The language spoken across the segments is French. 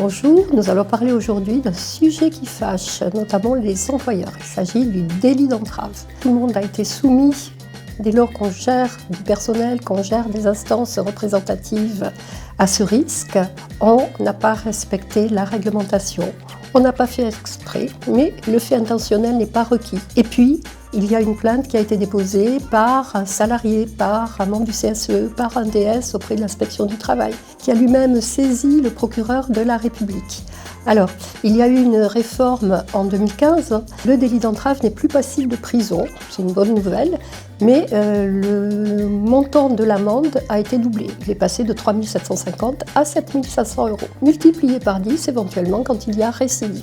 Bonjour, nous allons parler aujourd'hui d'un sujet qui fâche, notamment les employeurs. Il s'agit du délit d'entrave. Tout le monde a été soumis, dès lors qu'on gère du personnel, qu'on gère des instances représentatives à ce risque. On n'a pas respecté la réglementation, on n'a pas fait exprès, mais le fait intentionnel n'est pas requis. Et puis, il y a une plainte qui a été déposée par un salarié, par un membre du CSE, par un DS auprès de l'inspection du travail, qui a lui-même saisi le procureur de la République. Alors, il y a eu une réforme en 2015. Le délit d'entrave n'est plus passible de prison, c'est une bonne nouvelle, mais le montant de l'amende a été doublé. Il est passé de 3 750 à 7 500 €, multiplié par 10 éventuellement quand il y a récidive.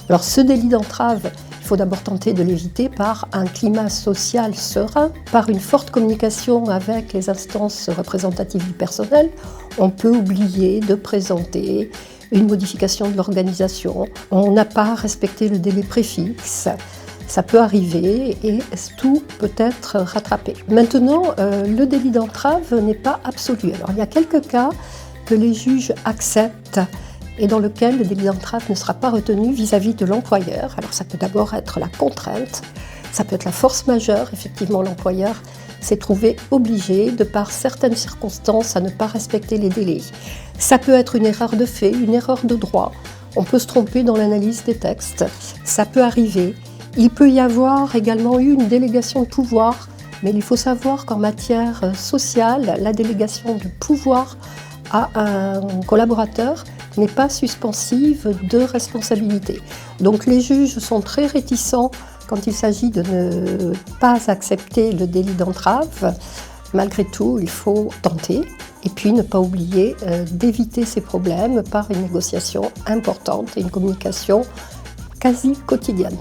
Alors, ce délit d'entrave, il faut d'abord tenter de l'éviter par un climat social serein, par une forte communication avec les instances représentatives du personnel. On peut oublier de présenter une modification de l'organisation. On n'a pas respecté le délai préfixe. Ça peut arriver et tout peut être rattrapé. Maintenant, le délit d'entrave n'est pas absolu. Alors, il y a quelques cas que les juges acceptent et dans lequel le délit d'entrave ne sera pas retenu vis-à-vis de l'employeur. Alors ça peut d'abord être la contrainte, ça peut être la force majeure. Effectivement, l'employeur s'est trouvé obligé, de par certaines circonstances, à ne pas respecter les délais. Ça peut être une erreur de fait, une erreur de droit. On peut se tromper dans l'analyse des textes. Ça peut arriver. Il peut y avoir également eu une délégation de pouvoir, mais il faut savoir qu'en matière sociale, la délégation de pouvoir à un collaborateur n'est pas suspensive de responsabilité. Donc les juges sont très réticents quand il s'agit de ne pas accepter le délit d'entrave. Malgré tout, il faut tenter et puis ne pas oublier d'éviter ces problèmes par une négociation importante et une communication quasi quotidienne.